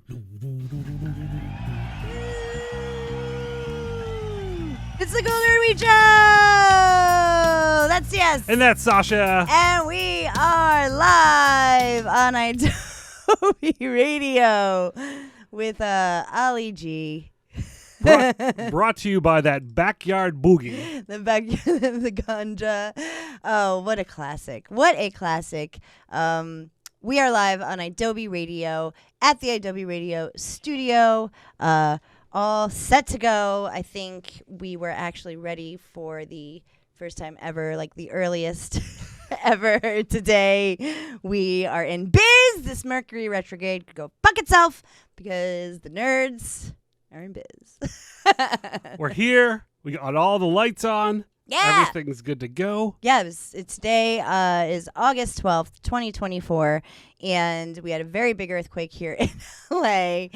It's the Cool Nerd Weed Show! That's yes. And that's Sasha. And we are live on idobi Radio with Ali G. Brought to you by that Backyard Boogie. The ganja. Oh, what a classic. What a classic. We are live on idobi Radio at the idobi Radio studio. All set to go. I think we were actually ready for the first time ever, like the earliest ever today. We are in biz. This Mercury retrograde could go fuck itself because the nerds are in biz. We're here. We got all the lights on. Yeah. Everything's good to go. Yeah, today is August 12th, 2024, and we had a very big earthquake here in LA.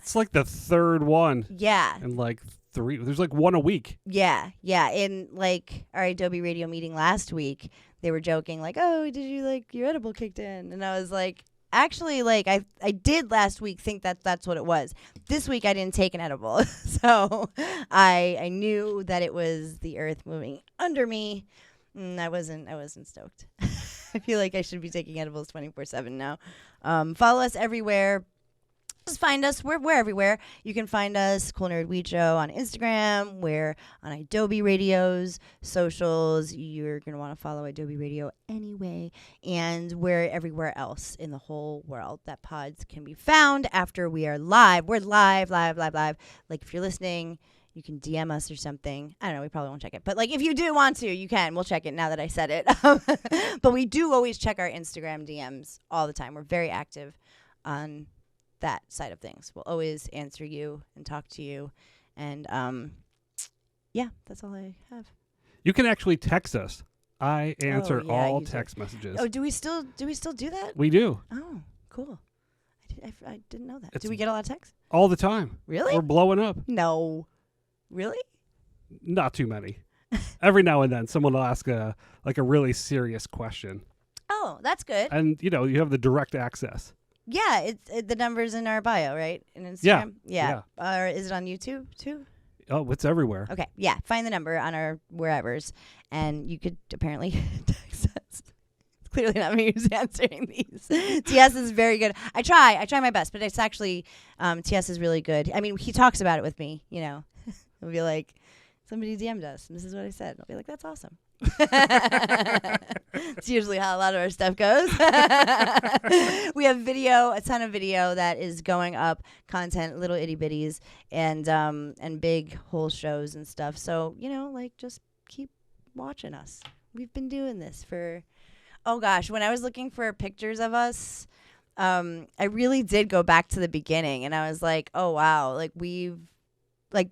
It's like the third one. Yeah. And like three. There's like one a week. Yeah. In like our Adobe Radio meeting last week, they were joking like, "Oh, did you like your edible kicked in?" And I was like, actually, like I did last week think that that's what it was. This week I didn't take an edible, so I knew that it was the earth moving under me. I wasn't stoked. I feel like I should be taking edibles 24/7 now. Follow us everywhere. Just find us. We're everywhere. You can find us, Cool Nerd Weed Show, on Instagram. We're on Adobe Radio's socials. You're going to want to follow Adobe Radio anyway. And we're everywhere else in the whole world that pods can be found after we are live. We're live. Like, if you're listening, you can DM us or something. I don't know. We probably won't check it. But, like, if you do want to, you can. We'll check it now that I said it. But we do always check our Instagram DMs all the time. We're very active on that side of things. We'll always answer you and talk to you. And, yeah, that's all I have. You can actually text us. I answer all you text messages. Oh, do we still do that? We do. Oh, cool. I didn't know that. Do we get a lot of texts? All the time. Really? We're blowing up. No. Really? Not too many. Every now and then someone will ask a really serious question. Oh, that's good. And, you have the direct access. Yeah, it's the number's in our bio, right? In Instagram? Yeah. Or is it on YouTube too? Oh, it's everywhere. Okay, yeah. Find the number on our wherevers, and you could apparently text us. It's clearly not me who's answering these. TS is very good. I try my best, but it's actually, TS is really good. I mean, he talks about it with me, He'll be like, somebody DM'd us, and this is what I said. I'll be like, that's awesome. It's usually how a lot of our stuff goes. We have a ton of video that is going up, content, little itty bitties, and big whole shows and stuff. So, just keep watching us. We've been doing this for, oh gosh, when I was looking for pictures of us, I really did go back to the beginning, and I was like, oh wow,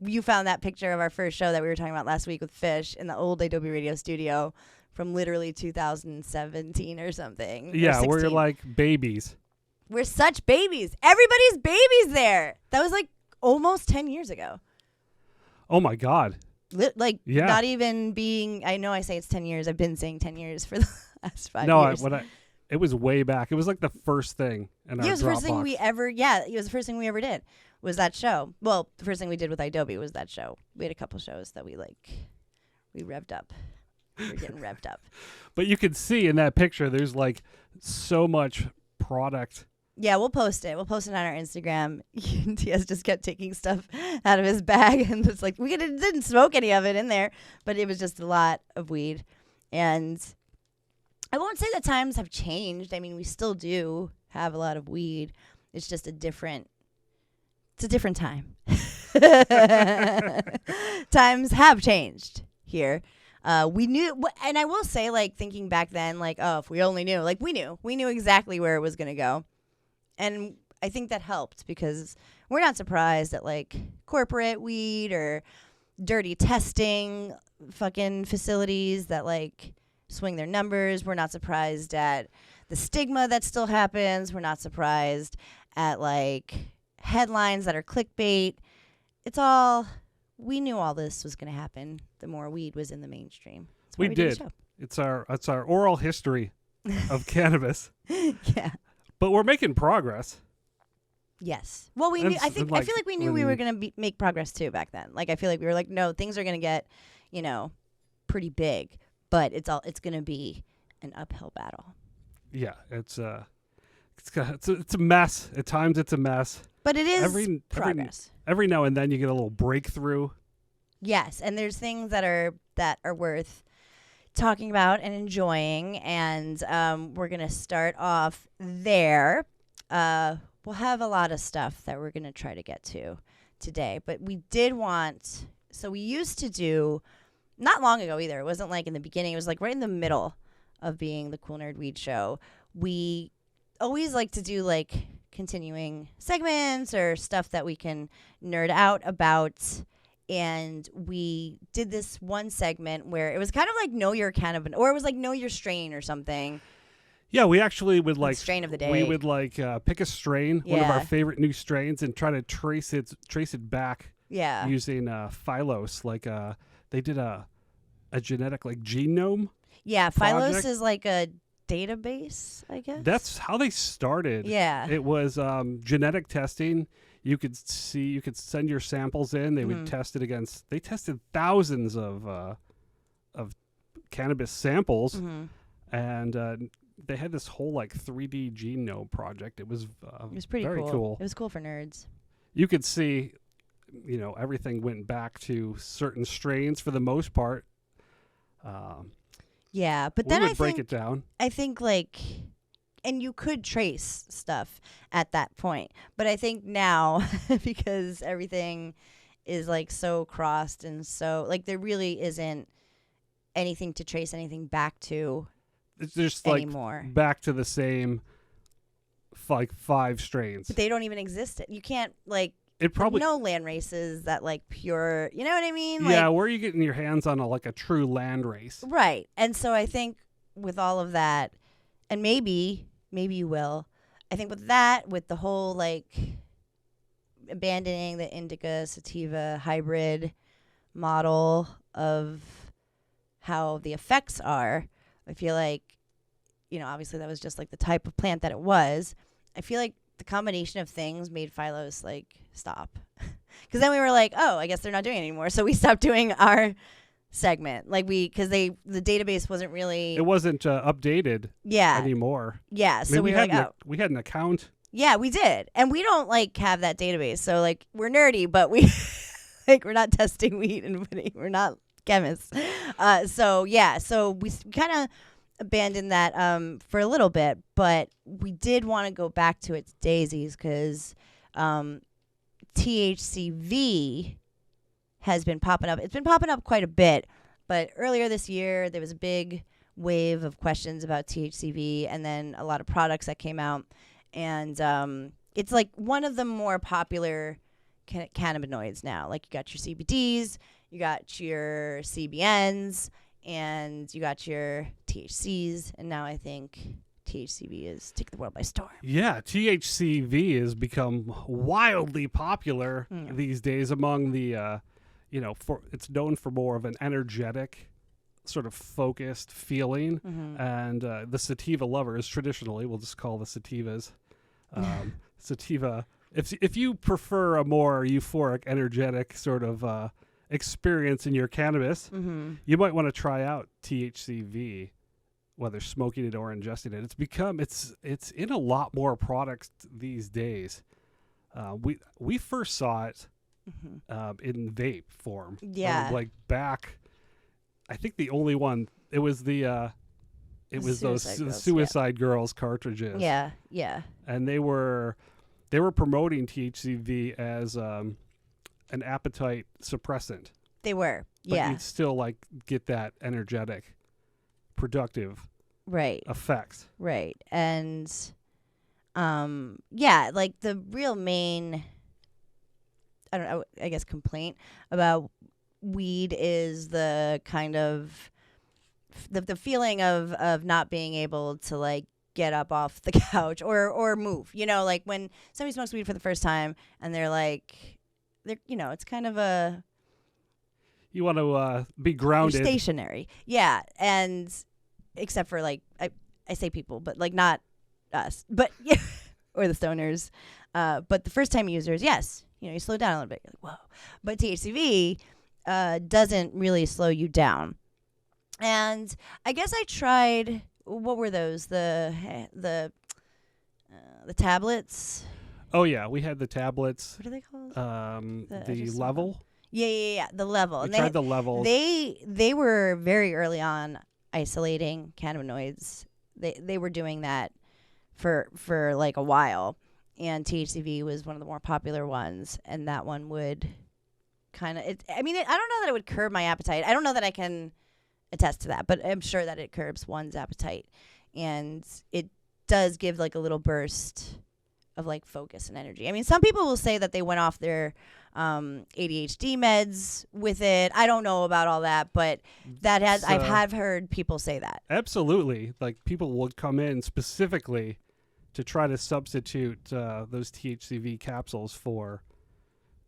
you found that picture of our first show that we were talking about last week with Fish in the old Adobe Radio studio from literally 2017 or something. Yeah, or we're like babies. We're such babies. Everybody's babies there. That was like almost 10 years ago. Oh, my God. Not even being, I know I say it's 10 years. I've been saying 10 years for the last 5 years. No, it was way back. It was like the first thing in our Dropbox. It was the first thing we ever did. Was that show. Well, the first thing we did with idobi was that show. We had a couple shows that we revved up. We were getting revved up. But you can see in that picture, there's like so much product. Yeah, we'll post it. We'll post it on our Instagram. TS just kept taking stuff out of his bag, and it's like, we didn't smoke any of it in there, but it was just a lot of weed. And I won't say that times have changed. I mean, we still do have a lot of weed. It's just a different time. Times have changed here. We knew, and I will say, thinking back then, if we only knew, we knew exactly where it was going to go. And I think that helped because we're not surprised at corporate weed or dirty testing fucking facilities that swing their numbers. We're not surprised at the stigma that still happens. We're not surprised at headlines that are clickbait. We knew all this was going to happen the more weed was in the mainstream. We did. It's our oral history of cannabis. Yeah. But we're making progress. Yes. Well, we knew. I feel like we knew we were going to make progress too back then. Like I feel like we were like, no, things are going to get, pretty big, but it's going to be an uphill battle. Yeah, it's a mess. At times it's a mess. But it is progress. Every now and then you get a little breakthrough. Yes, and there's things that are worth talking about and enjoying, and we're going to start off there. We'll have a lot of stuff that we're going to try to get to today, but we used to do, not long ago either, it wasn't like in the beginning, it was like right in the middle of being the Cool Nerd Weed Show. We always like to do like continuing segments or stuff that we can nerd out about, and we did this one segment where it was kind of like Know Your Cannabinoid, or it was like Know Your Strain or something. Yeah, we actually would like strain of the day. We would like pick a strain, one of our favorite new strains, and try to trace it back. Yeah. Using Phylos, like they did a genetic like genome. Yeah, Phylos is like a database, I guess. That's how they started. Yeah. It was genetic testing. You could send your samples in. They would test it against. They tested thousands of cannabis samples, and they had this whole like 3D genome project. It was pretty very cool. It was cool for nerds. You could see, everything went back to certain strains for the most part. Yeah, but then I break it down. I think like, and you could trace stuff at that point, but I think now because everything is like so crossed and so like there really isn't anything to trace anything back to. It's just anymore. Like back to the same like 5 strains. But they don't even exist. You can't like it probably no land races that like pure, you know what I mean? Yeah, like, where are you getting your hands on a true land race? Right. And so I think with all of that, and maybe you will, I think with that, with the whole like abandoning the indica sativa hybrid model of how the effects are, I feel like, obviously that was just like the type of plant that it was. I feel like the combination of things made Phylos like stop. Because then we were like, oh, I guess they're not doing it anymore. So we stopped doing our segment. Like because the database wasn't really. It wasn't updated anymore. Yeah. So we had we had an account. Yeah, we did. And we don't like have that database. So like we're nerdy, but we like we're not testing weed and we're not chemists. So we kind of abandoned that for a little bit, but we did want to go back to its daisies because THCV has been popping up. It's been popping up quite a bit, but earlier this year there was a big wave of questions about THCV and then a lot of products that came out, and it's like one of the more popular cannabinoids now. Like you got your CBDs, you got your CBNs, and you got your THCs, and now I think THCV is taking the world by storm. Yeah, THCV has become wildly popular these days among the, it's known for more of an energetic, sort of focused feeling, and the sativa lovers traditionally, we'll just call the sativas, sativa. If you prefer a more euphoric, energetic sort of experience in your cannabis, you might want to try out THCV, whether smoking it or ingesting it. It's in a lot more products these days. We first saw it in vape form. Yeah, like back. I think the only one it was the Suicide Girls cartridges. Yeah, yeah. And they were promoting THCV as an appetite suppressant. They were, but yeah. you'd still like get that energetic, productive, effects. Right, and like the real main, I guess complaint about weed is the kind of the feeling of not being able to like get up off the couch or move. Like when somebody smokes weed for the first time and they're it's kind of a... You want to be grounded. You're stationary. Yeah, and except for like, I say people, but like not us. But yeah, or the stoners. But the first time users, yes, you slow down a little bit. You're like, whoa. But THCV doesn't really slow you down. And I guess I tried. What were those? The tablets. Oh yeah, we had the tablets. What are they called? The level. Yeah. The level. We tried the levels. They were very early on isolating cannabinoids. They were doing that for like a while, and THCV was one of the more popular ones, and that one would kind of. I don't know that it would curb my appetite. I don't know that I can attest to that, but I'm sure that it curbs one's appetite, and it does give like a little burst of like focus and energy. I mean, some people will say that they went off their ADHD meds with it. I don't know about all that, but I have heard people say that. Absolutely. Like people would come in specifically to try to substitute those THCV capsules for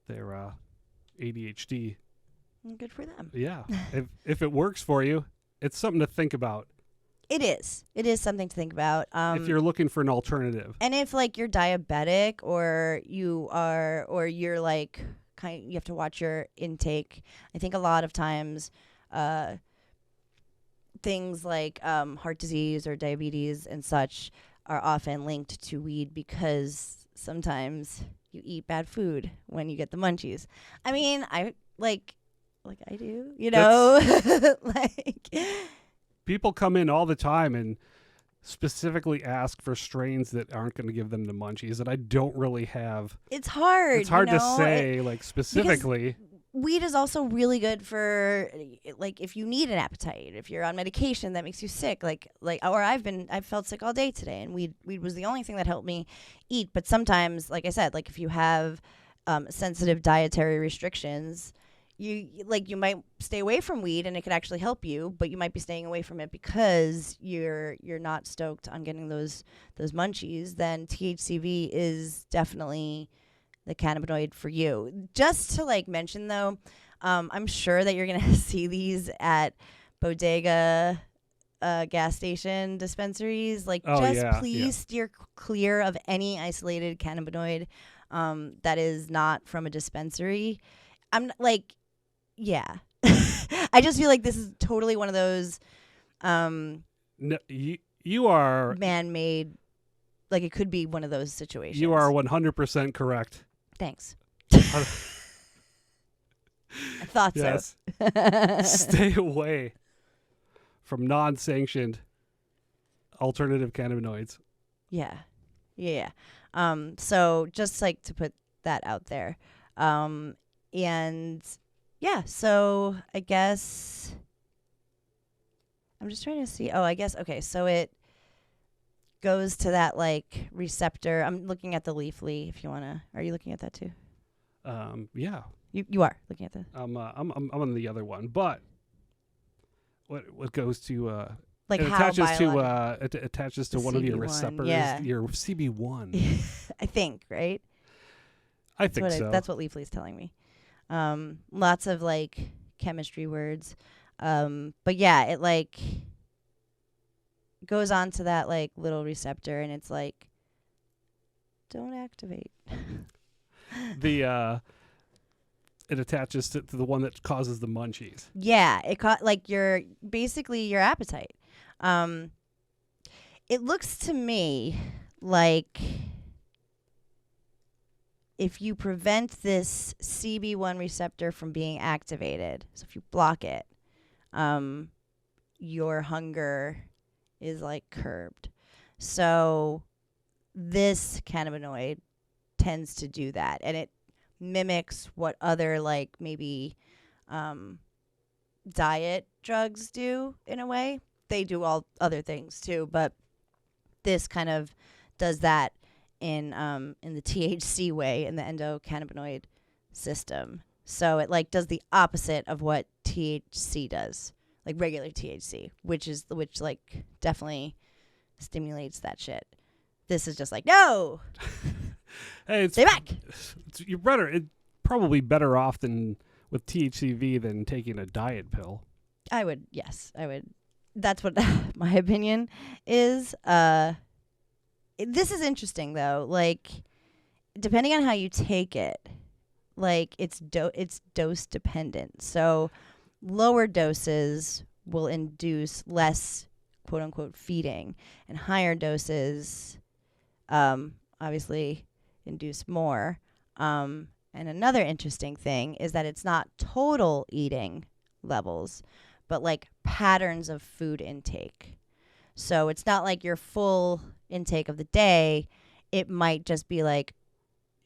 their ADHD. Good for them. Yeah. if it works for you, it's something to think about. It is. It is something to think about. If you're looking for an alternative. And if like you're diabetic or you're like you have to watch your intake. I think a lot of times things like heart disease or diabetes and such are often linked to weed because sometimes you eat bad food when you get the munchies. I mean, I do, like people come in all the time and specifically ask for strains that aren't going to give them the munchies that I don't really have. It's hard. It's hard to say like specifically. Weed is also really good for like if you need an appetite, if you're on medication that makes you sick, or I've felt sick all day today, and weed was the only thing that helped me eat. But sometimes, like I said, like if you have sensitive dietary restrictions, you might stay away from weed and it could actually help you, but you might be staying away from it because you're not stoked on getting those munchies. Then THCV is definitely the cannabinoid for you. Just to like mention though, I'm sure that you're gonna see these at bodega gas station dispensaries. Like please steer clear of any isolated cannabinoid that is not from a dispensary. I'm like, yeah. I just feel like this is totally one of those no, you are man-made, like it could be one of those situations. You are 100% correct. Thanks. I thought yes. so. Stay away from non-sanctioned alternative cannabinoids. Yeah. So just like to put that out there. And yeah, so I guess I'm just trying to see. Oh, I guess, okay, so it goes to that like receptor. I'm looking at the Leafly if you want to. Are you looking at that too? Yeah. You are looking at the I'm on the other one, but what goes to like it how it attaches to one of your receptors, your CB1. I think, right? I think so. That's what Leafly is telling me. Lots of like chemistry words. But yeah, it like goes on to that like little receptor and it's like, don't activate. It attaches to the one that causes the munchies. Yeah, it like basically your appetite. It looks to me like if you prevent this CB1 receptor from being activated, so if you block it, your hunger is like curbed. So this cannabinoid tends to do that, and it mimics what other like maybe diet drugs do in a way. They do all other things too, but this kind of does that in the THC way, in the endocannabinoid system. So it like does the opposite of what THC does, like regular THC, which like definitely stimulates that shit. This is just like, no. Hey, stay back. You're better. It's probably better off than with THCV than taking a diet pill. I would. That's what my opinion is. this is interesting though. Like, depending on how you take it, like it's dose dependent. So lower doses will induce less quote unquote feeding, and higher doses obviously induce more. And another interesting thing is that it's not total eating levels, but like patterns of food intake. So it's not like your full intake of the day. It might just be like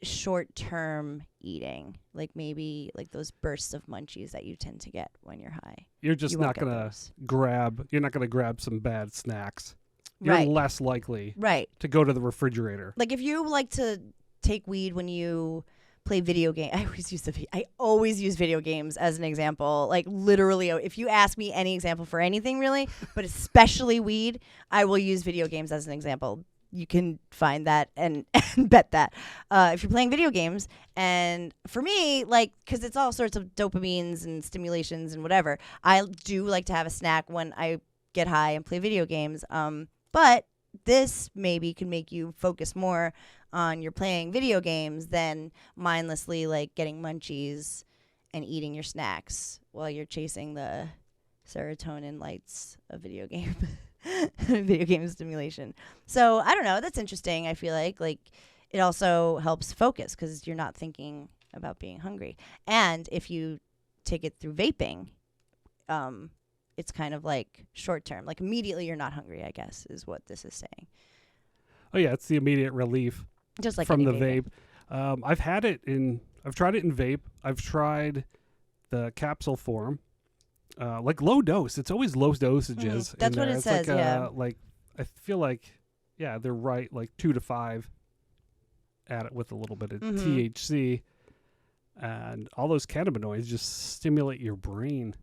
short-term eating, like maybe like those bursts of munchies that you tend to get when you're high. You're just not going to grab some bad snacks. You're less likely to go to the refrigerator. Like if you like to take weed when you play video games, I always use video games as an example. Like literally, if you ask me any example for anything really, but especially weed, I will use video games as an example. You can find that and bet that if you're playing video games. And for me, like, because it's all sorts of dopamines and stimulations and whatever, I do like to have a snack when I get high and play video games. But this maybe can make you focus more on your playing video games than mindlessly like getting munchies and eating your snacks while you're chasing the serotonin lights of video game. Video game stimulation. So I don't know. That's interesting. I feel like it also helps focus because you're not thinking about being hungry. And if you take it through vaping, it's kind of like short term. Like immediately you're not hungry, I guess, is what this is saying. Oh yeah, it's the immediate relief just like from the vape. I've tried it in vape. I've tried the capsule form. Like low dose. It's always low dosages. That's what it says, yeah. Like I feel like, yeah, they're right. Like 2 to 5 add it with a little bit of THC, and all those cannabinoids just stimulate your brain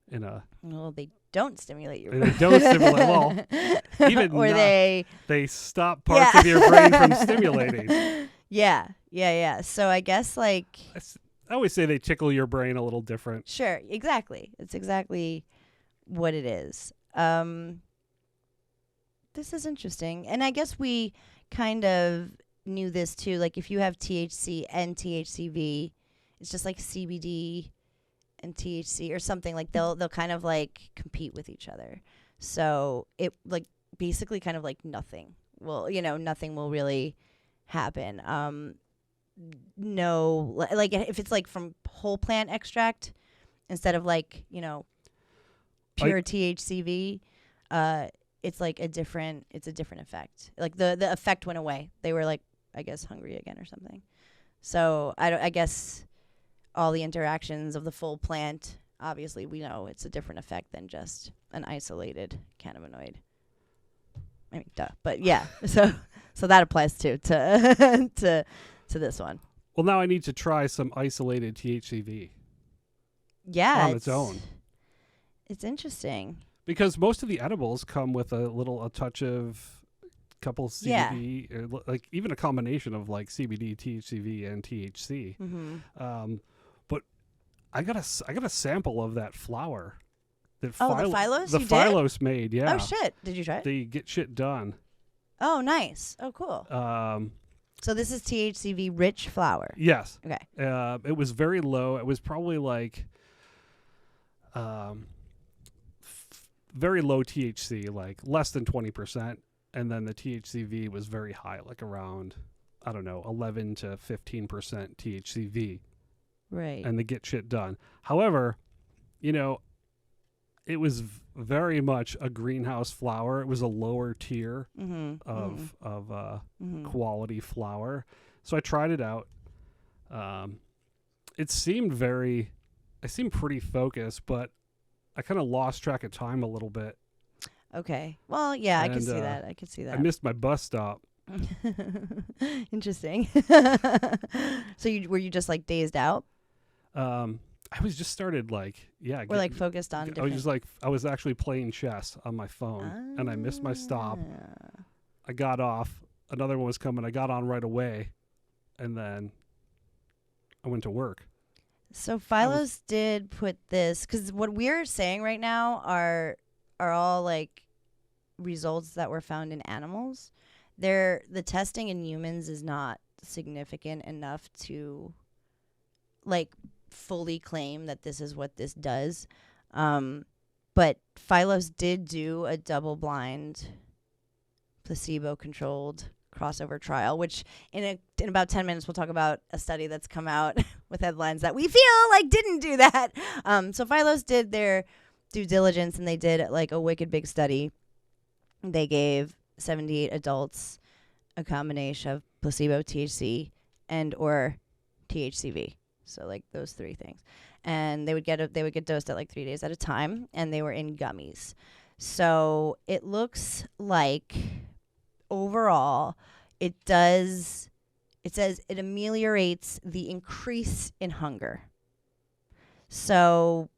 in a. Well, they don't stimulate your brain. They don't stimulate. Well, even or they stop parts of your brain from stimulating. Yeah. So I guess like. I always say they tickle your brain a little different. Sure, exactly. It's exactly what it is. This is interesting. And I guess we kind of knew this too. Like if you have THC and THCV, it's just like CBD and THC or something. Like they'll kind of like compete with each other. So it like basically kind of like nothing will really happen. No, like if it's like from whole plant extract instead of like pure THCV, it's like it's a different effect. Like the effect went away. They were like, I guess, hungry again or something. So I guess all the interactions of the full plant, obviously we know it's a different effect than just an isolated cannabinoid. I mean, duh. But yeah, so that applies too to this one. Well, now I need to try some isolated THCV. Yeah, on its own. It's interesting because most of the edibles come with a touch of couple CBD, or like even a combination of like CBD, THCV, and THC. But I got a sample of that flower. The Phylos. The Phylos made, yeah. Oh shit! Did you try it? They get shit done. Oh, nice. Oh, cool. So this is THCV rich flower. Yes. Okay. It was very low. It was probably like very low THC, like less than 20%, and then the THCV was very high, like around 11 to 15% THCV. Right. And they get shit done. However, it was very much a greenhouse flower. It was a lower tier of quality flower. So I tried it out. It seemed pretty focused, but I kind of lost track of time a little bit. Okay. Well, yeah, I can see that. I missed my bus stop. Interesting. So were you just like dazed out? I was just started We're focused on different... I was actually playing chess on my phone and I missed my stop. I got off. Another one was coming. I got on right away and then I went to work. So Phylos did put this, because what we're saying right now are all like results that were found in animals. the testing in humans is not significant enough to like fully claim that this is what this does. But Phylos did do a double-blind, placebo-controlled crossover trial, which in about 10 minutes we'll talk about a study that's come out with headlines that we feel like didn't do that. So Phylos did their due diligence, and they did like a wicked big study. They gave 78 adults a combination of placebo, THC, and or THCV. So like those three things. And they would get dosed at like 3 days at a time, and they were in gummies. So it looks like overall it says it ameliorates the increase in hunger. So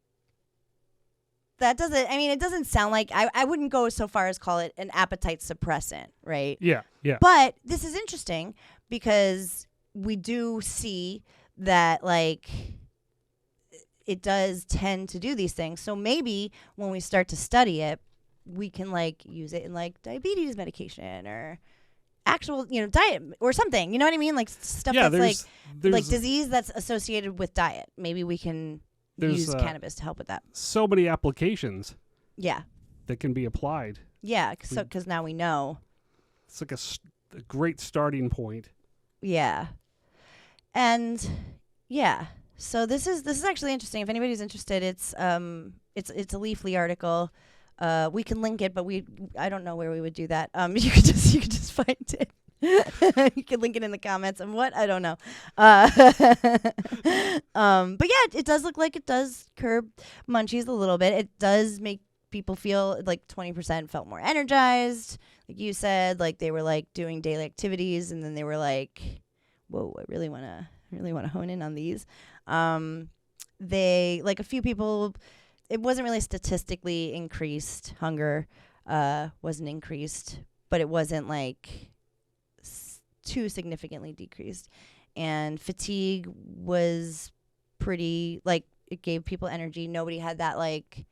that it doesn't sound like, I wouldn't go so far as call it an appetite suppressant, right? Yeah. But this is interesting because we do see that like it does tend to do these things. So maybe when we start to study it, we can like use it in like diabetes medication or actual, diet or something. You know what I mean? Like stuff that's like disease that's associated with diet. Maybe we can use cannabis to help with that. So many applications. Yeah. That can be applied. Yeah, because now we know. It's like a great starting point. Yeah. And yeah. So this is actually interesting. If anybody's interested, it's a Leafly article. We can link it, but I don't know where we would do that. You could just find it. You can link it in the comments and what I don't know. But yeah, it does look like it does curb munchies a little bit. It does make people feel like 20% felt more energized, like you said, like they were like doing daily activities, and then they were like, "Whoa, I really want to hone in on these." They like a few people. It wasn't really statistically increased. Hunger wasn't increased, but it wasn't like too significantly decreased. And fatigue was pretty, like, it gave people energy. Nobody had that, like,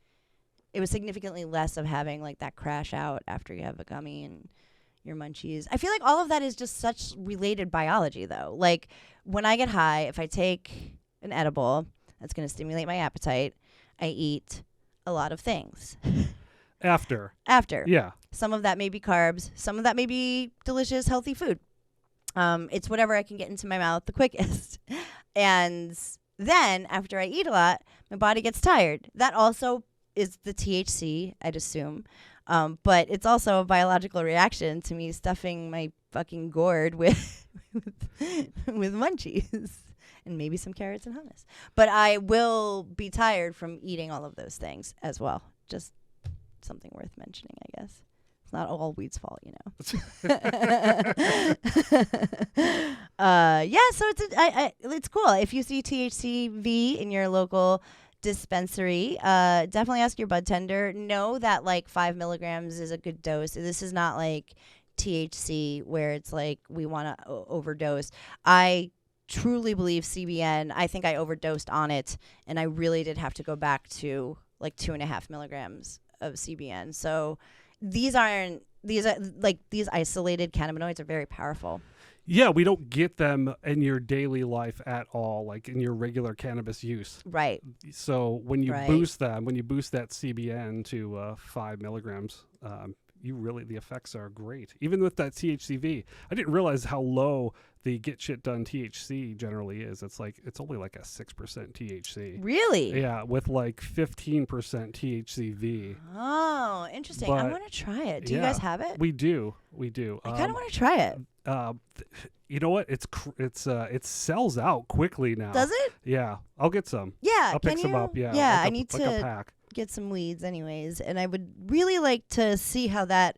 it was significantly less of having, like, that crash out after you have a gummy and your munchies. I feel like all of that is just such related biology, though. Like, when I get high, if I take an edible that's going to stimulate my appetite, I eat a lot of things. After. Yeah. Some of that may be carbs. Some of that may be delicious, healthy food. It's whatever I can get into my mouth the quickest. And then after I eat a lot, my body gets tired. That also is the THC, I'd assume. But it's also a biological reaction to me stuffing my fucking gourd with munchies. And maybe some carrots and hummus. But I will be tired from eating all of those things as well. Just something worth mentioning, I guess. It's not all weed's fault, you know. Yeah, so it's cool. If you see THCV in your local dispensary, definitely ask your bud tender. Know that like 5 milligrams is a good dose. This is not like THC where it's like we want to overdose. I truly believe CBN. I think I overdosed on it, and I really did have to go back to like 2.5 milligrams of CBN. So these isolated cannabinoids are very powerful. Yeah, we don't get them in your daily life at all, like in your regular cannabis use. Right. So when you boost that CBN to 5 milligrams, the effects are great. Even with that THCV, I didn't realize how low the get shit done THC generally is. It's only like a 6% THC. Really? Yeah, with like 15% THCV. Oh, interesting. I want to try it. Do you guys have it? We do. I kind of want to try it. You know what? It sells out quickly now. Does it? Yeah, I'll get some. Yeah, I'll pick some up. Yeah, yeah. I need to pack. Get some weeds anyways, and I would really like to see how that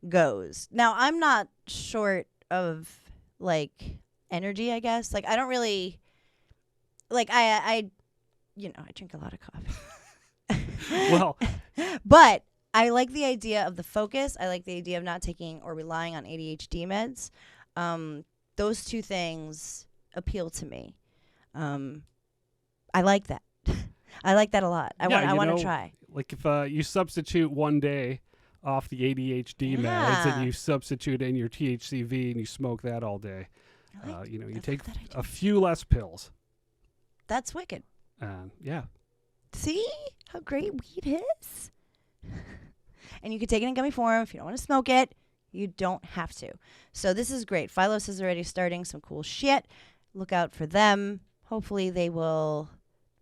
goes. Now, I'm not short of like energy, I guess. Like I don't really like I drink a lot of coffee. Well, but I like the idea of the focus. I like the idea of not taking or relying on ADHD meds. Those two things appeal to me. I like that. I like that a lot. I want to try. Like if you substitute one day off the ADHD meds and you substitute in your THCV and you smoke that all day. You take a few less pills. That's wicked. Yeah. See how great weed is? And you can take it in gummy form. If you don't want to smoke it, you don't have to. So this is great. Phylos is already starting some cool shit. Look out for them. Hopefully they will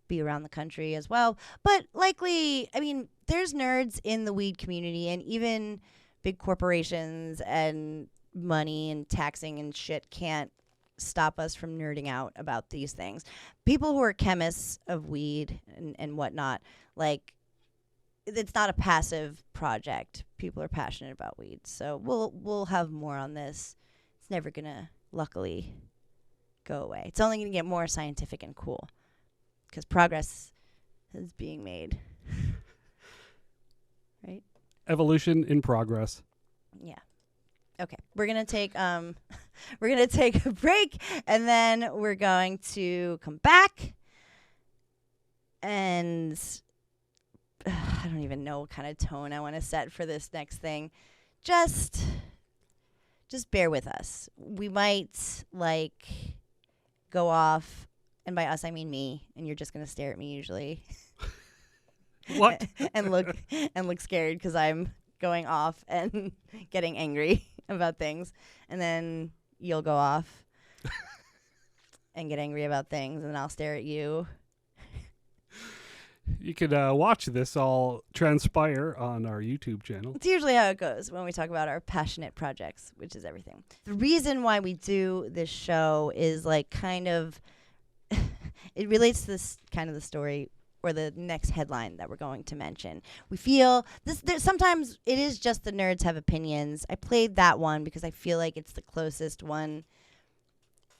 be around the country as well. But likely, I mean, there's nerds in the weed community, and even big corporations and money and taxing and shit can't stop us from nerding out about these things. People who are chemists of weed and whatnot, like, it's not a passive project. People are passionate about weed. So we'll have more on this. It's never going to, luckily, go away. It's only going to get more scientific and cool because progress is being made. Right? Evolution in progress. Yeah. Okay. We're going to take a break, and then we're going to come back, and I don't even know what kind of tone I want to set for this next thing. Just bear with us. We might go off, and by us I mean me, and you're just going to stare at me usually. What? and look scared because I'm going off and getting angry about things, and then you'll go off and get angry about things, and then I'll stare at you. You could watch this all transpire on our YouTube channel. It's usually how it goes when we talk about our passionate projects, which is everything. The reason why we do this show is kind of it relates to this kind of the story or the next headline that we're going to mention. We feel sometimes it is just the nerds have opinions. I played that one because I feel like it's the closest one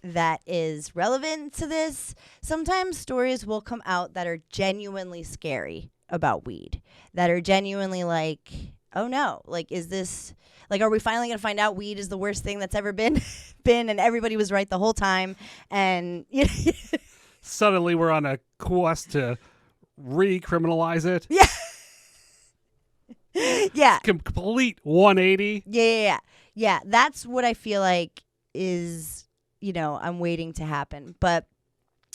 that is relevant to this. Sometimes stories will come out that are genuinely scary about weed, that are genuinely oh no, is this, are we finally going to find out weed is the worst thing that's ever been and everybody was right the whole time, and suddenly we're on a quest to recriminalize it. Yeah. Yeah. Complete 180. Yeah. That's what I feel like is, I'm waiting to happen. But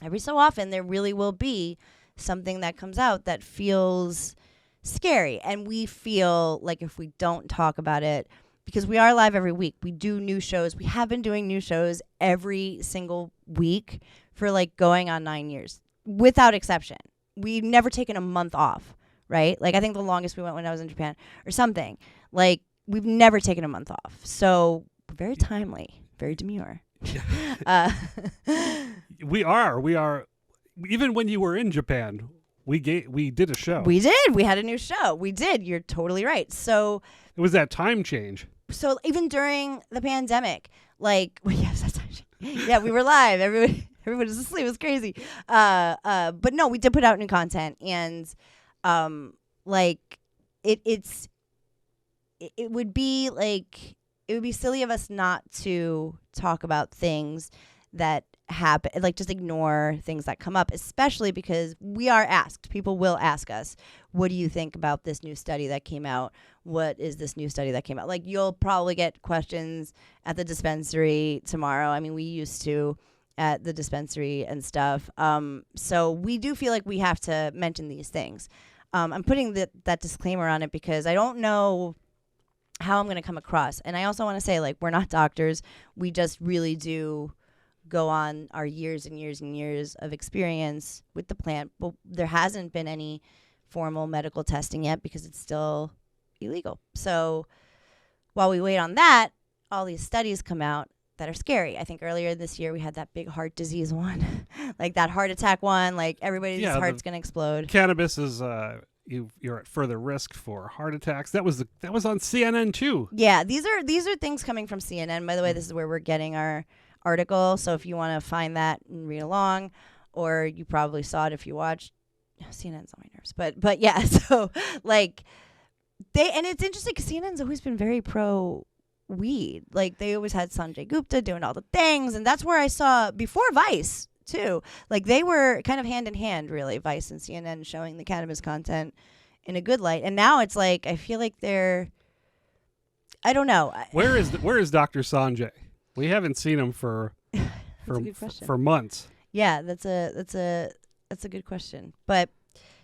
every so often there really will be something that comes out that feels scary. And we feel like if we don't talk about it, because we are live every week, we do new shows. We have been doing new shows every single week for going on 9 years, without exception. We've never taken a month off, right? I think the longest we went when I was in Japan or something. We've never taken a month off. So very timely, very demure. We are. Even when you were in Japan, we did a show. We did. We had a new show. We did. You're totally right. So it was that time change. So even during the pandemic, yes, that's time change. Yeah, we were live. Everybody was asleep. It was crazy. But no, we did put out new content, and it would be it would be silly of us not to talk about things that happen, just ignore things that come up, especially because we are asked. People will ask us, what do you think about this new study that came out? What is this new study that came out? You'll probably get questions at the dispensary tomorrow. I mean, we used to at the dispensary and stuff. So we do feel like we have to mention these things. I'm putting that disclaimer on it because I don't know how I'm going to come across. And I also want to say, we're not doctors. We just really do go on our years and years and years of experience with the plant. But there hasn't been any formal medical testing yet because it's still illegal. So while we wait on that, all these studies come out that are scary. I think earlier this year we had that big heart disease one, that heart attack one, everybody's heart's going to explode. Cannabis is you're at further risk for heart attacks. That was on CNN too. Yeah, these are things coming from CNN. By the way, this is where we're getting our article. So if you want to find that and read along, or you probably saw it if you watched. CNN's on my nerves, but yeah. So and it's interesting because CNN's always been very pro weed. They always had Sanjay Gupta doing all the things, and that's where I saw before Vice too. They were kind of hand in hand, really, Vice and CNN showing the cannabis content in a good light. And now it's I feel like they're I don't know. Where is Dr. Sanjay? We haven't seen him for months. Yeah, that's a good question. But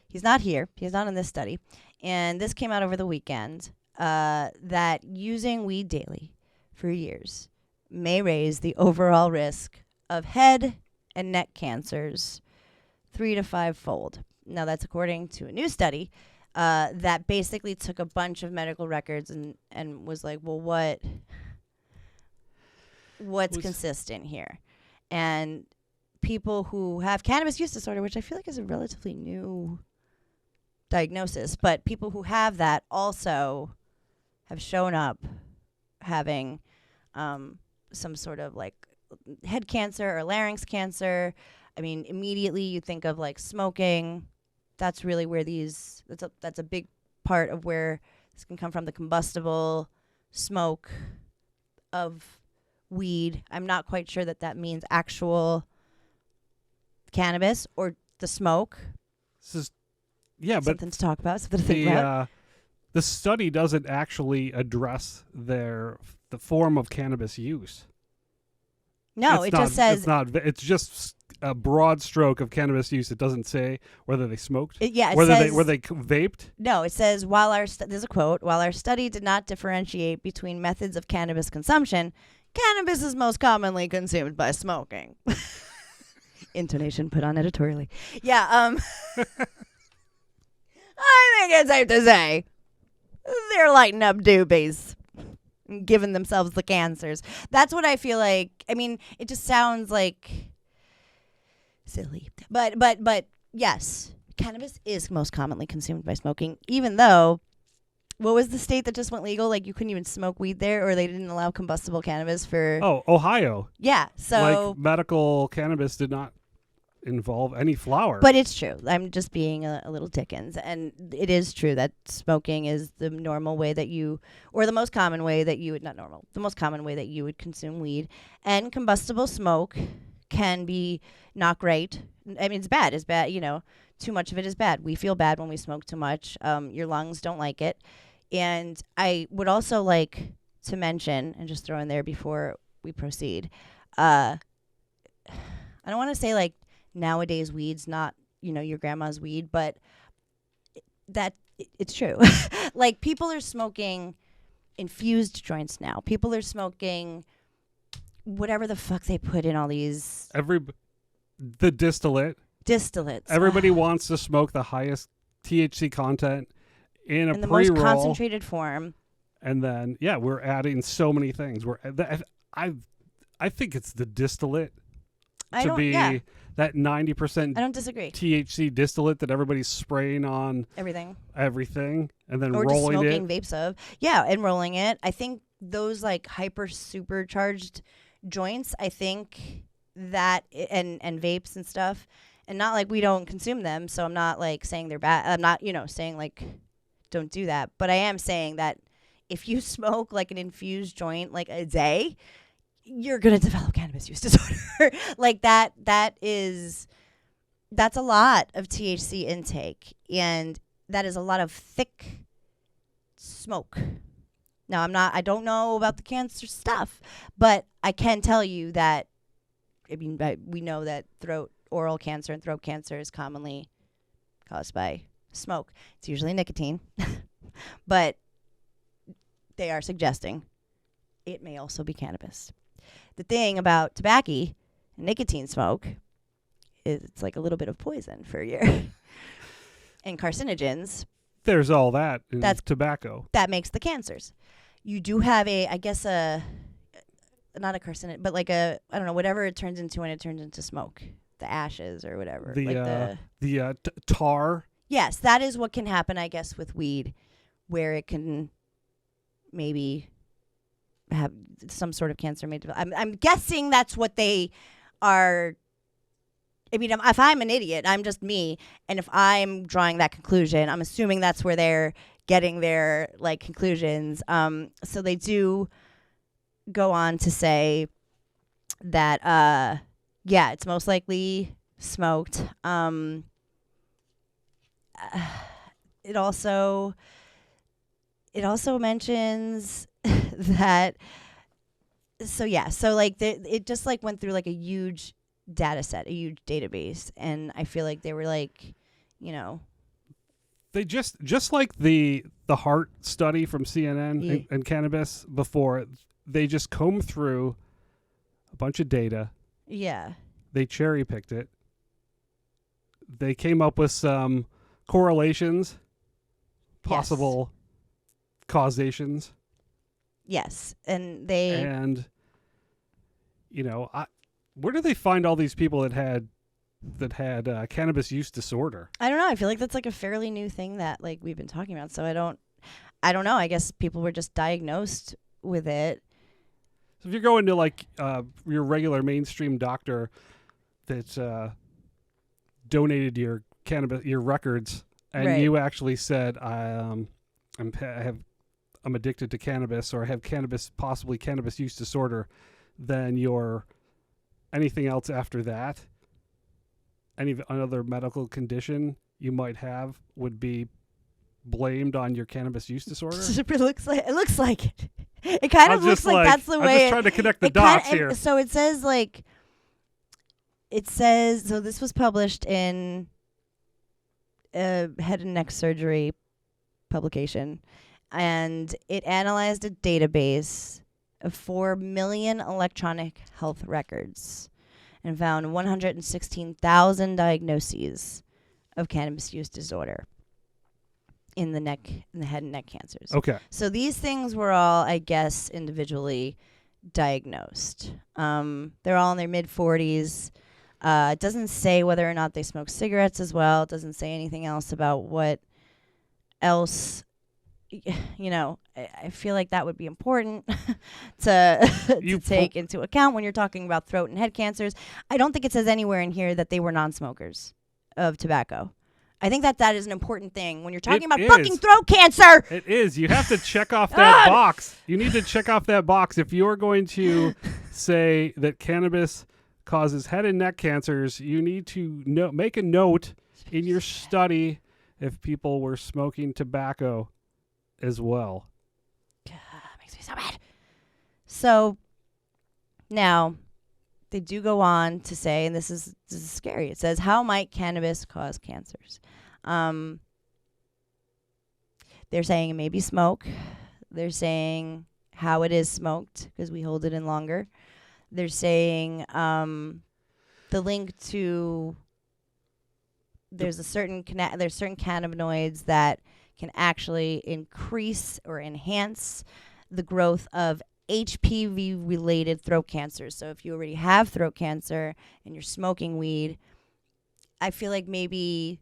he's not here. He's not in this study. And this came out over the weekend that using weed daily for years may raise the overall risk of head and neck cancers 3 to 5-fold. Now, that's according to a new study that basically took a bunch of medical records and was like, well, what's consistent here? And people who have cannabis use disorder, which I feel like is a relatively new diagnosis, but people who have that also have shown up having some sort of like head cancer or larynx cancer. I mean, immediately you think of like smoking. That's really where that's a big part of where this can come from, the combustible smoke of weed. I'm not quite sure that means actual cannabis or the smoke. This is, yeah, something but to talk about, something to think about. The study doesn't actually address the form of cannabis use. No, it's just a broad stroke of cannabis use. It doesn't say whether they smoked. It says, they vaped. No, it says there's a quote. While our study did not differentiate between methods of cannabis consumption, cannabis is most commonly consumed by smoking. Intonation put on editorially. Yeah. I think it's safe to say they're lighting up doobies. Giving themselves the cancers. That's what I feel like. I mean, it just sounds like silly. But yes, cannabis is most commonly consumed by smoking, even though, what was the state that just went legal? Like, you couldn't even smoke weed there, or they didn't allow combustible cannabis for... Oh, Ohio. Yeah, so... Like, medical cannabis did not involve any flower. But it's true. I'm just being a little Dickens. And it is true that smoking is the normal way that you, or the most common way that you would, not normal, the most common way that you would consume weed. And combustible smoke can be not great. I mean, it's bad. It's bad, too much of it is bad. We feel bad when we smoke too much. Your lungs don't like it. And I would also like to mention, and just throw in there before we proceed, I don't want to say like, nowadays weed's not, your grandma's weed, but it's true. Like, people are smoking infused joints now. People are smoking whatever the fuck they put in all these... The distillate. Distillates. Everybody wants to smoke the highest THC content in the pre-roll. most concentrated form. And then, we're adding so many things. I think it's the distillate that 90%. I don't disagree. THC distillate that everybody's spraying on everything, and then or rolling just it. smoking vapes of. Yeah, and rolling it. I think those like hyper supercharged joints. I think that and vapes and stuff. And not like we don't consume them. So I'm not like saying they're bad. I'm not saying like don't do that. But I am saying that if you smoke like an infused joint like a day, you're going to develop cannabis use disorder. Like that's a lot of THC intake, and that is a lot of thick smoke. Now, I don't know about the cancer stuff, but I can tell you that, we know that oral cancer and throat cancer is commonly caused by smoke. It's usually nicotine, but they are suggesting it may also be cannabis. The thing about tobacco and nicotine smoke is it's like a little bit of poison for your and carcinogens. There's all that in tobacco. That makes the cancers. You do have not a carcinogen, but like I don't know, whatever it turns into when it turns into smoke. The ashes or whatever. The tar. Yes, that is what can happen, I guess, with weed, where it can maybe have some sort of cancer may develop. I'm guessing that's what they are. I mean, if I'm an idiot, I'm just me, and if I'm drawing that conclusion, I'm assuming that's where they're getting their like conclusions. So they do go on to say that it's most likely smoked. It also mentions that. So like it just like went through like a huge data set, a huge database, and I feel like they were like, they just like the heart study from CNN and cannabis before, they just combed through a bunch of data. Yeah. They cherry picked it. They came up with some correlations, possible causations. Yes, and where do they find all these people that had cannabis use disorder? I don't know. I feel like that's like a fairly new thing that like we've been talking about. So I don't know. I guess people were just diagnosed with it. So if you're going to like your regular mainstream doctor that donated your cannabis, your records, and you actually said, I'm addicted to cannabis, or I have possibly cannabis use disorder, then anything else after that, any other medical condition you might have, would be blamed on your cannabis use disorder. It looks like it. It kind of looks like that's the way. I'm just trying to connect the dots here. So it says so this was published in a head and neck surgery publication, and it analyzed a database of 4 million electronic health records and found 116,000 diagnoses of cannabis use disorder in the head and neck cancers. Okay. So these things were all, I guess, individually diagnosed. They're all in their mid-40s. It doesn't say whether or not they smoke cigarettes as well. It doesn't say anything else about what else. I feel like that would be important to take into account when you're talking about throat and head cancers. I don't think it says anywhere in here that they were non-smokers of tobacco. I think that is an important thing when you're talking about fucking throat cancer. It is. You have to check off that box. You need to check off that box. If you're going to say that cannabis causes head and neck cancers, you need to make a note in your study if people were smoking tobacco as well. Makes me so mad. So now they do go on to say, and this is scary. It says, how might cannabis cause cancers? They're saying it may be smoke. They're saying how it is smoked because we hold it in longer. They're saying the link to there's certain cannabinoids that can actually increase or enhance the growth of HPV-related throat cancer. So if you already have throat cancer and you're smoking weed, I feel like maybe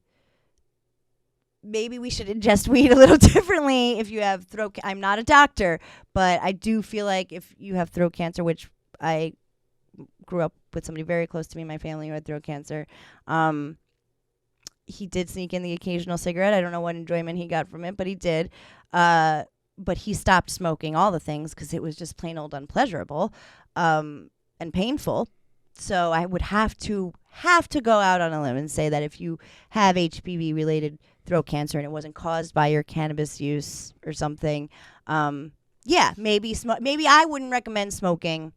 we should ingest weed a little differently if you have throat. I'm not a doctor, but I do feel like if you have throat cancer, which I grew up with somebody very close to me in my family who had throat cancer, he did sneak in the occasional cigarette. I don't know what enjoyment he got from it, but he did. But he stopped smoking all the things because it was just plain old unpleasurable and painful. So I would have to go out on a limb and say that if you have HPV-related throat cancer and it wasn't caused by your cannabis use or something, maybe I wouldn't recommend smoking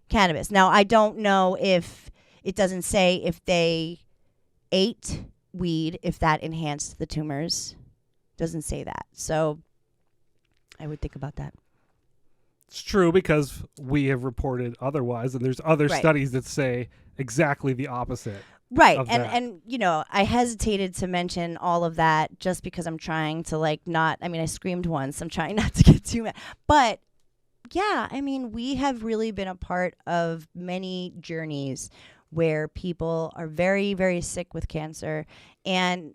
cannabis. Now, I don't know if it doesn't say if they ate weed, if that enhanced the tumors. Doesn't say that. So I would think about that. It's true because we have reported otherwise, and there's other studies that say exactly the opposite. Right. And I hesitated to mention all of that just because I'm trying to I screamed once. I'm trying not to get too mad. But yeah, we have really been a part of many journeys where people are very, very sick with cancer. And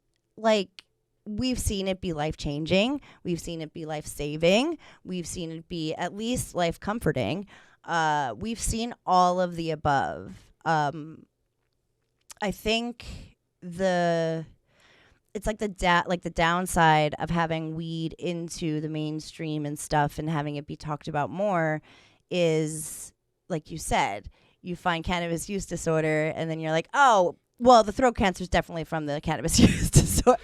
we've seen it be life-changing. We've seen it be life-saving. We've seen it be at least life-comforting. We've seen all of the above. I think it's the downside of having weed into the mainstream and stuff and having it be talked about more is, like you said, you find cannabis use disorder and then you're like, oh, well, the throat cancer is definitely from the cannabis use disorder.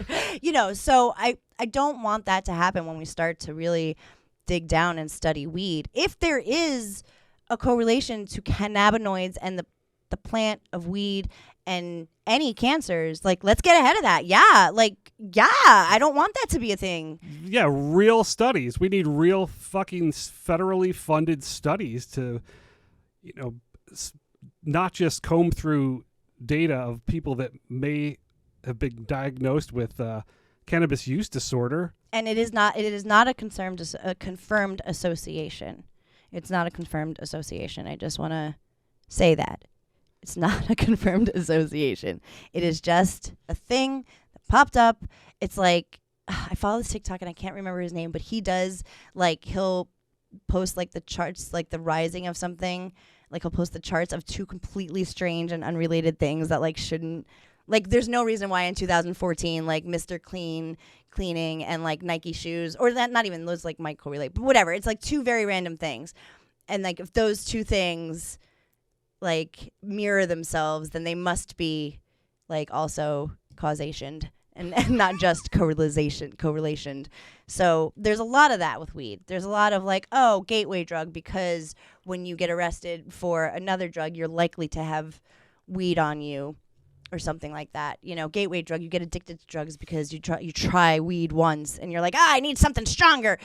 So I don't want that to happen when we start to really dig down and study weed. If there is a correlation to cannabinoids and the plant of weed and any cancers, like, let's get ahead of that. Yeah, I don't want that to be a thing. Yeah, real studies. We need real fucking federally funded studies to, not just comb through data of people that may have been diagnosed with cannabis use disorder. And it is not a confirmed association. It's not a confirmed association. I just want to say that. It's not a confirmed association. It is just a thing that popped up. It's like, I follow this TikTok and I can't remember his name, but he does, like, he'll post, like, the charts, like, the rising of something. Like, he'll post the charts of two completely strange and unrelated things that, like, shouldn't, like, there's no reason why in 2014, like, Mr. Cleaning and, like, Nike shoes, or that, not even those, like, might correlate, but whatever. It's, like, two very random things. And, like, if those two things, like, mirror themselves, then they must be, like, also causationed and not just correlationed. So there's a lot of that with weed. There's a lot of, like, oh, gateway drug, because when you get arrested for another drug, you're likely to have weed on you or something like that. Gateway drug, you get addicted to drugs because you try weed once and you're like, I need something stronger,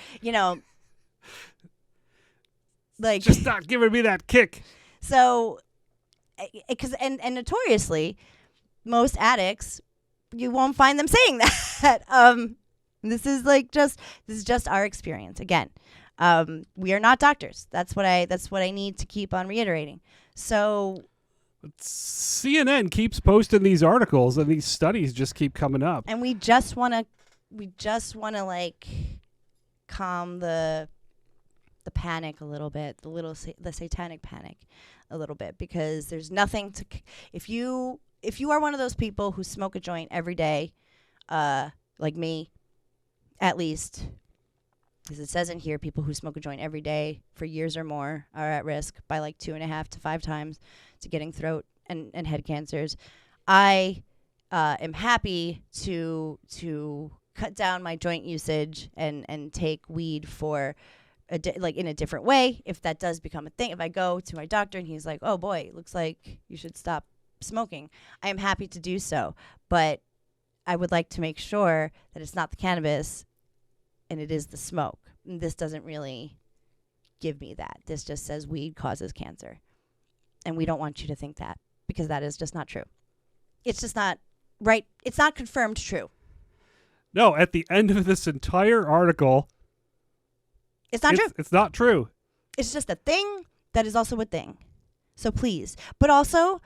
like, just not giving me that kick. So, because and notoriously, most addicts, you won't find them saying that. This is just our experience. Again, we are not doctors. That's what I need to keep on reiterating. So, CNN keeps posting these articles, and these studies just keep coming up. And we just want to like calm the panic a little bit, the satanic panic a little bit, because there's nothing to, if you are one of those people who smoke a joint every day, like me, at least, as it says in here, people who smoke a joint every day for years or more are at risk by like 2.5 to 5 times to getting throat and head cancers. I am happy to cut down my joint usage and take weed for in a different way, if that does become a thing. If I go to my doctor and he's like, oh boy, looks like you should stop smoking, I am happy to do so. But I would like to make sure that it's not the cannabis and it is the smoke. And this doesn't really give me that. This just says weed causes cancer. And we don't want you to think that, because that is just not true. It's just not right. It's not confirmed true. No, at the end of this entire article, it's not true. It's not true. It's just a thing that is also a thing. So please, but also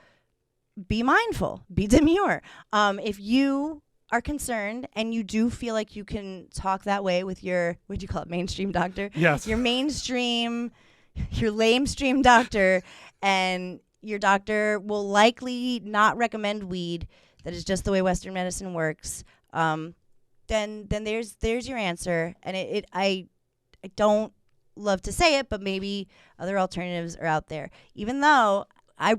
be mindful, be demure. If you are concerned and you do feel like you can talk that way with your, what do you call it, mainstream doctor? Yes. Your lamestream doctor, and your doctor will likely not recommend weed. That is just the way Western medicine works. Then there's your answer. And I don't love to say it, but maybe other alternatives are out there. Even though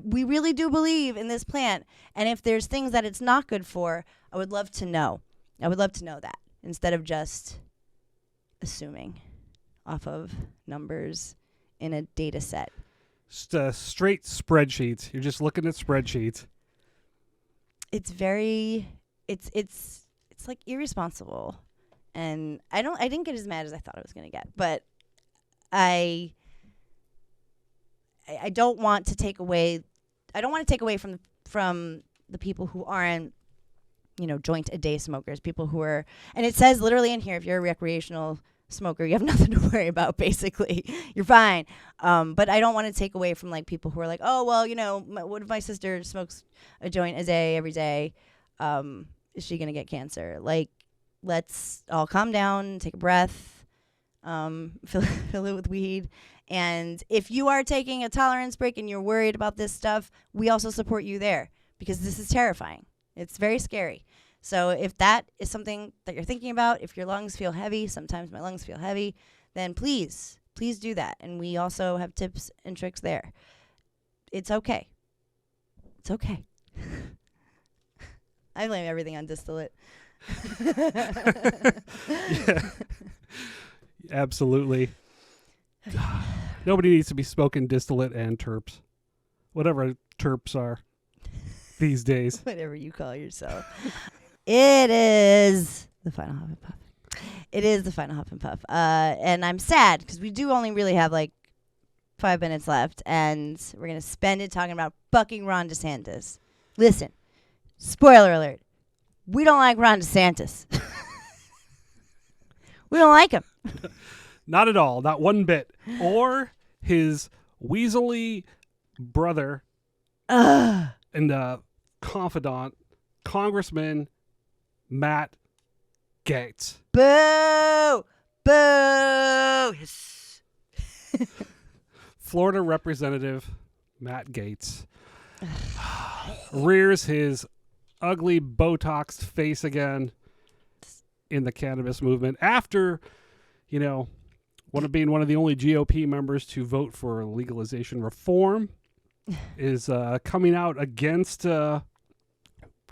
we really do believe in this plant, and if there's things that it's not good for, I would love to know. I would love to know that, instead of just assuming off of numbers in a data set. Just straight spreadsheets. You're just looking at spreadsheets. It's like irresponsible. And I didn't get as mad as I thought I was going to get, but I don't want to take away from the people who aren't, joint a day smokers, people who are, and it says literally in here, if you're a recreational smoker, you have nothing to worry about, basically. You're fine. But I don't want to take away from, like, people who are like, oh, well, what if my sister smokes a joint a day every day? Is she going to get cancer? Like, let's all calm down, take a breath, fill it with weed. And if you are taking a tolerance break and you're worried about this stuff, we also support you there, because this is terrifying. It's very scary. So if that is something that you're thinking about, if your lungs feel heavy, sometimes my lungs feel heavy, then please do that. And we also have tips and tricks there. It's okay. It's okay. I blame everything on distillate. Yeah. Absolutely. Nobody needs to be smoking distillate and terps. Whatever terps are these days. Whatever you call yourself. It is the final Huff and Puff. It is the final Huff and Puff. And I'm sad because we do only really have like 5 minutes left, and we're going to spend it talking about fucking Ron DeSantis. Listen, spoiler alert. We don't like Ron DeSantis. We don't like him. Not at all. Not one bit. Or his weaselly brother and confidant, Congressman Matt Gaetz. Boo! Boo! Florida Representative Matt Gaetz rears his ugly Botoxed face again in the cannabis movement after, being one of the only GOP members to vote for legalization reform is coming out against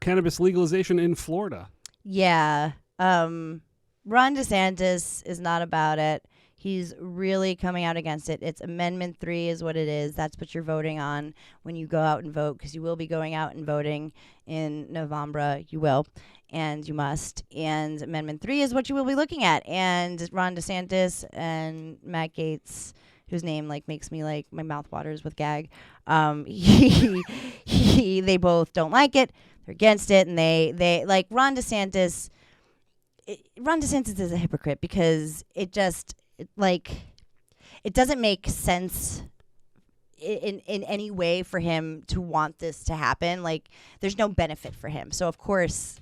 cannabis legalization in Florida. Yeah. Ron DeSantis is not about it. He's really coming out against it. It's Amendment 3 is what it is. That's what you're voting on when you go out and vote, because you will be going out and voting in November. You will, and you must. And Amendment 3 is what you will be looking at. And Ron DeSantis and Matt Gaetz, whose name makes me my mouth waters with gag. They both don't like it. They're against it, and they like Ron DeSantis. Ron DeSantis is a hypocrite because it doesn't make sense in any way for him to want this to happen. There's no benefit for him. So of course,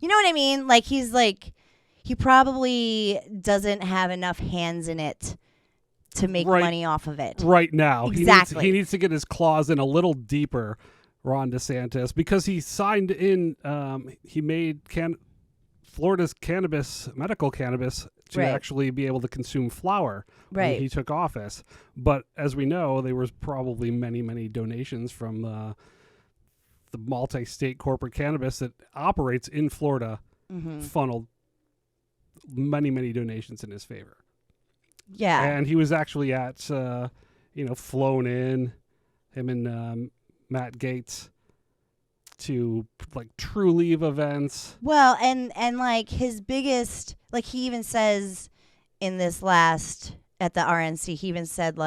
you know what I mean? He probably doesn't have enough hands in it to make money off of it right now. Exactly. He needs to get his claws in a little deeper, Ron DeSantis, because he signed in. He made Florida's medical cannabis, to actually be able to consume flower when he took office. But as we know, there was probably many, many donations from the multi-state corporate cannabis that operates in Florida, funneled many, many donations in his favor. Yeah. And he was actually at, flown in, him and Matt Gaetz, to True Leave events. Well, and his biggest, he even says in this last at the RNC, he even said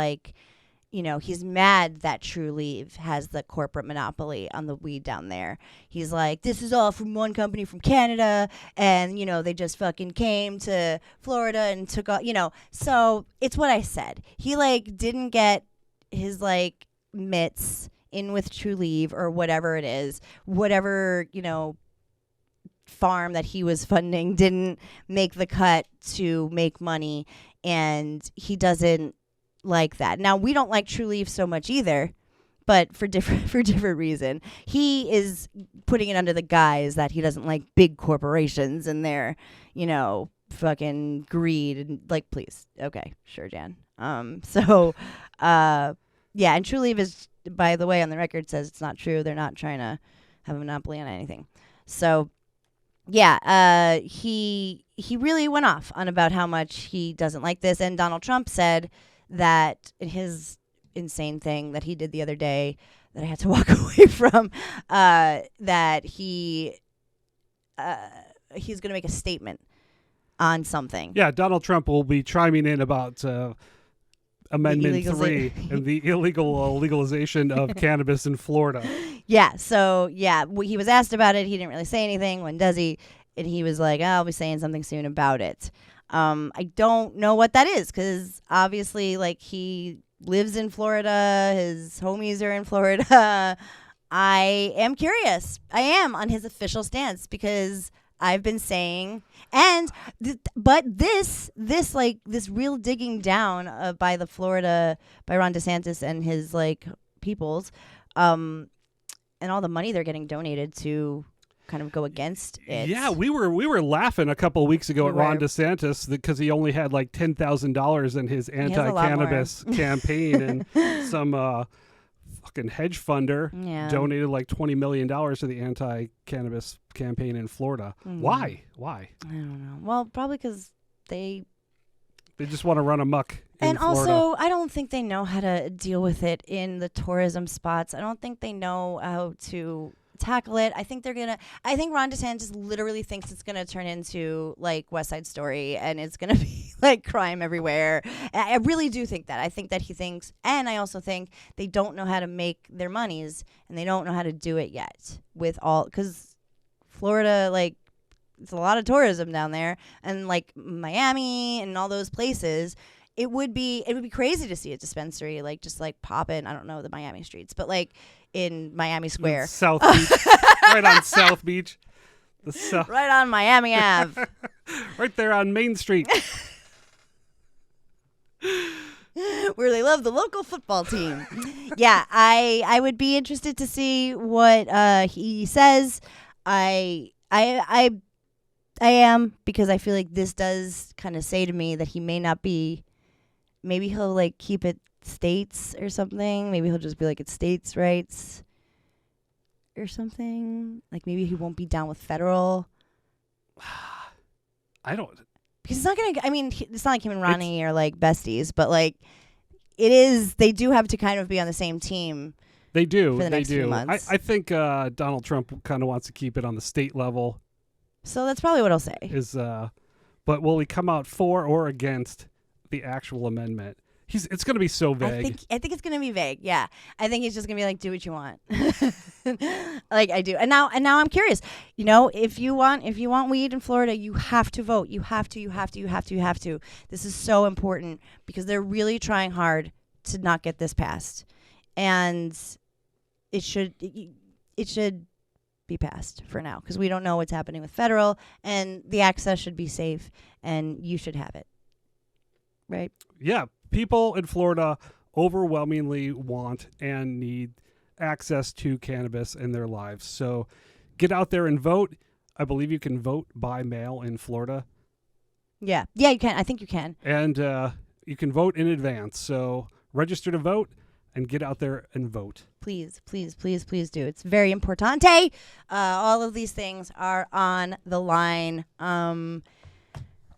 he's mad that True Leave has the corporate monopoly on the weed down there. He's like, this is all from one company from Canada, and they just fucking came to Florida and took all, So it's what I said. He didn't get his mitts in with True Leave or whatever it is, whatever, farm that he was funding didn't make the cut to make money, and he doesn't like that. Now, we don't like True Leave so much either, but for different reason. He is putting it under the guise that he doesn't like big corporations and their, fucking greed and please. Okay, sure, Jan. Yeah, and True Leave is, by the way, on the record says it's not true. They're not trying to have a monopoly on anything. So, yeah, he really went off on about how much he doesn't like this. And Donald Trump said that in his insane thing that he did the other day that I had to walk away from, that he's going to make a statement on something. Yeah, Donald Trump will be chiming in about Amendment 3 and the illegal legalization of cannabis in Florida. Yeah, so, he was asked about it. He didn't really say anything. When does he? And he was like, I'll be saying something soon about it. I don't know what that is, because obviously, he lives in Florida. His homies are in Florida. I am curious. I am on his official stance, because I've been saying, but this real digging down by Ron DeSantis and his peoples, and all the money they're getting donated to kind of go against it. Yeah, we were laughing a couple of weeks ago at Ron DeSantis because he only had $10,000 in his anti-cannabis campaign, and some fucking hedge funder donated $20 million to the anti-cannabis campaign in Florida. Mm. Why? I don't know. Well, probably because they They just want to run amok. And Florida. also, I don't think they know how to deal with it in the tourism spots. I don't think they know how to tackle it. I think Ron DeSantis literally thinks it's going to turn into like West Side Story and it's going to be like crime everywhere. I really do think that. I think that he thinks, and I also think they don't know how to make their monies and they don't know how to do it yet with all, because Florida, like, it's a lot of tourism down there, and like Miami and all those places. It would be crazy to see a dispensary like just like pop in. I don't know the Miami streets, but like in Miami Square, South Beach, right on South Beach, right on Miami Ave, right there on Main Street, where they love the local football team. Yeah, I would be interested to see what he says. I am, because I feel like this does kind of say to me that he may not be. Maybe he'll like keep it states or something. Maybe he'll just be like, it's states' rights or something. Like maybe he won't be down with federal. I don't. Because it's not gonna. I mean, it's not like him and Ronnie are like besties, but like it is. They do have to kind of be on the same team. They do. For the next they few do. months. I think Donald Trump kind of wants to keep it on the state level. So that's probably what I'll say. But will he come out for or against the actual amendment? It's going to be so vague. I think it's going to be vague. Yeah, I think he's just going to be like, do what you want. Like I do. And now I'm curious. You know, if you want weed in Florida, you have to vote. You have to. This is so important because they're really trying hard to not get this passed, and it should be passed for now because we don't know what's happening with federal, and the access should be safe, and you should have it. Right? Yeah, people in Florida overwhelmingly want and need access to cannabis in their lives. So get out there and vote. I believe you can vote by mail in Florida. Yeah, you can. I think you can. And you can vote in advance. So register to vote and get out there and vote. Please do. It's very importante. All of these things are on the line.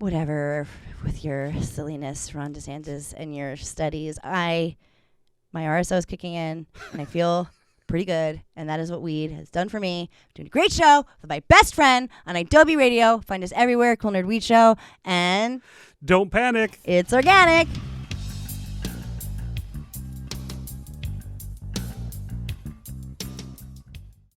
Whatever with your silliness, Ron DeSantis, and your studies. My RSO is kicking in, and I feel pretty good, and that is what weed has done for me. I'm doing a great show with my best friend on idobi Radio. Find us everywhere, Cool Nerd Weed Show, and don't panic. It's organic.